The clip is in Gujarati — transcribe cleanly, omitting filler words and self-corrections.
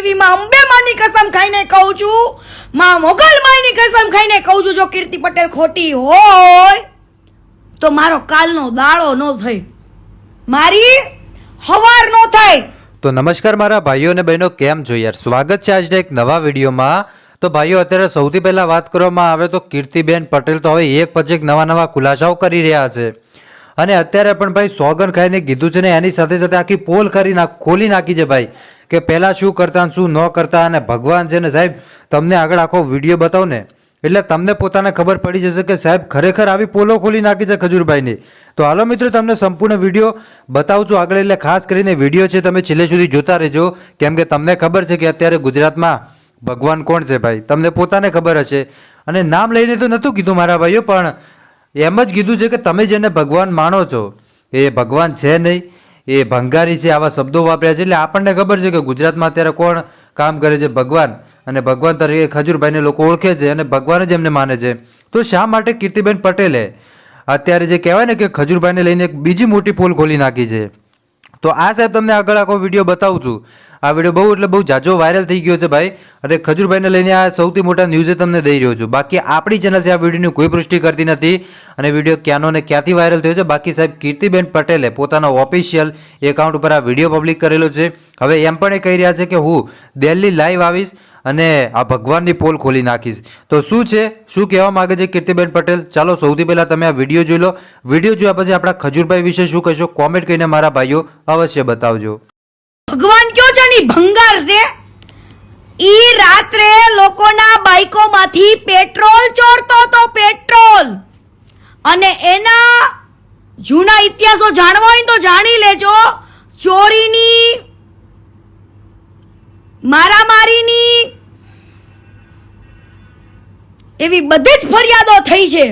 એવી માં અંબે માની કસમ ખાઈને કહું છું, માં મોગલ માની કસમ ખાઈને કહું છું, જો કીર્તિ પટેલ ખોટી હોય તો મારો કાલનો દાડો ન થાય, મારી હવાર ન થાય. તો નમસ્કાર મારા ભાઈઓ અને બહેનો, કેમ છો યાર? સ્વાગત છે આજના એક નવા વિડીયોમાં. તો ભાઈઓ, અત્યારે સૌથી પહેલા વાત કરવામાં આવે તો કીર્તિબેન પટેલ તો હવે એક પછી એક નવા ખુલાસાઓ કરી રહ્યા છે. અને અત્યારે પણ ભાઈ સોગન ખાઈને કીધું છે ને, એની સાથે સાથે આખી પોલ ખોલી નાખી છે ભાઈ, કે પહેલાં શું કરતા શું ન કરતા. અને ભગવાન છે ને સાહેબ, તમને આગળ આખો વિડીયો બતાવો ને એટલે તમને પોતાને ખબર પડી જશે કે સાહેબ ખરેખર આવી પોલો ખોલી નાખી છે ખજૂરભાઈની. તો હાલો મિત્રો, તમને સંપૂર્ણ વિડીયો બતાવું છું આગળ, એટલે ખાસ કરીને વિડીયો છે તમે છેલ્લે સુધી જોતા રહેજો, કેમ કે તમને ખબર છે કે અત્યારે ગુજરાતમાં ભગવાન કોણ છે ભાઈ, તમને પોતાને ખબર હશે. અને નામ લઈને તો નહોતું કીધું મારા ભાઈઓ, પણ એમ જ કીધું છે કે તમે જેને ભગવાન માનો છો એ ભગવાન છે નહીં, એ ભંગારી છે, આવા શબ્દો વાપર્યા છે. એટલે આપણને ખબર છે કે ગુજરાતમાં અત્યારે કોણ કામ કરે છે? ભગવાન. અને ભગવાન તરીકે ખજૂરભાઈને લોકો ઓળખે છે અને ભગવાન જ એમને માને છે. તો શા માટે કીર્તિબેન પટેલે અત્યારે જે કહેવાય ને કે ખજૂરભાઈને લઈને એક બીજી મોટી પોલ ખોલી નાખી છે? તો આ સાહેબ તમને આગળ આખો વિડીયો બતાવું છું. આ વિડીયો બહુ એટલે બહુ જાજો વાયરલ થઈ ગયો છે ભાઈ, અને ખજૂરભાઈને લઈને આ સૌથી મોટા ન્યૂઝે તમને દઈ રહ્યો છું. બાકી આપણી ચેનલ છે આ વિડીયોની કોઈ પુષ્ટિ કરતી નથી, અને વિડીયો ક્યાંનો ને ક્યાંથી વાયરલ થયો છે. બાકી સાહેબ કીર્તિબેન પટેલે પોતાના ઓફિશિયલ એકાઉન્ટ ઉપર આ વિડીયો પબ્લિક કરેલો છે. હવે એમ પણ એ કહી રહ્યા છે કે હું દિલ્હી લાઈવ આવીશ અને આ ભગવાનની પોલ ખોલી નાખીશ. તો શું છે, શું કહેવા માંગે છે કીર્તિબેન પટેલ? ચાલો સૌથી પહેલા તમે આ વિડીયો જોઈ લો. વિડીયો જોયા પછી આપણા ખજૂરભાઈ વિશે શું કહેશો, કોમેન્ટ કરીને મારા ભાઈઓ અવશ્ય બતાવજો. ભગવાન કયો છે ની ભંગાર છે, ઈ રાત્રે લોકોના બાઈકોમાંથી પેટ્રોલ ચોરતો તો પેટ્રોલ. અને એના જૂના ઇતિહાસો જાણવા હોય તો જાણી લેજો. ચોરીની, મારામારીની એવી બધી જ ફરિયાદો થઈ છે.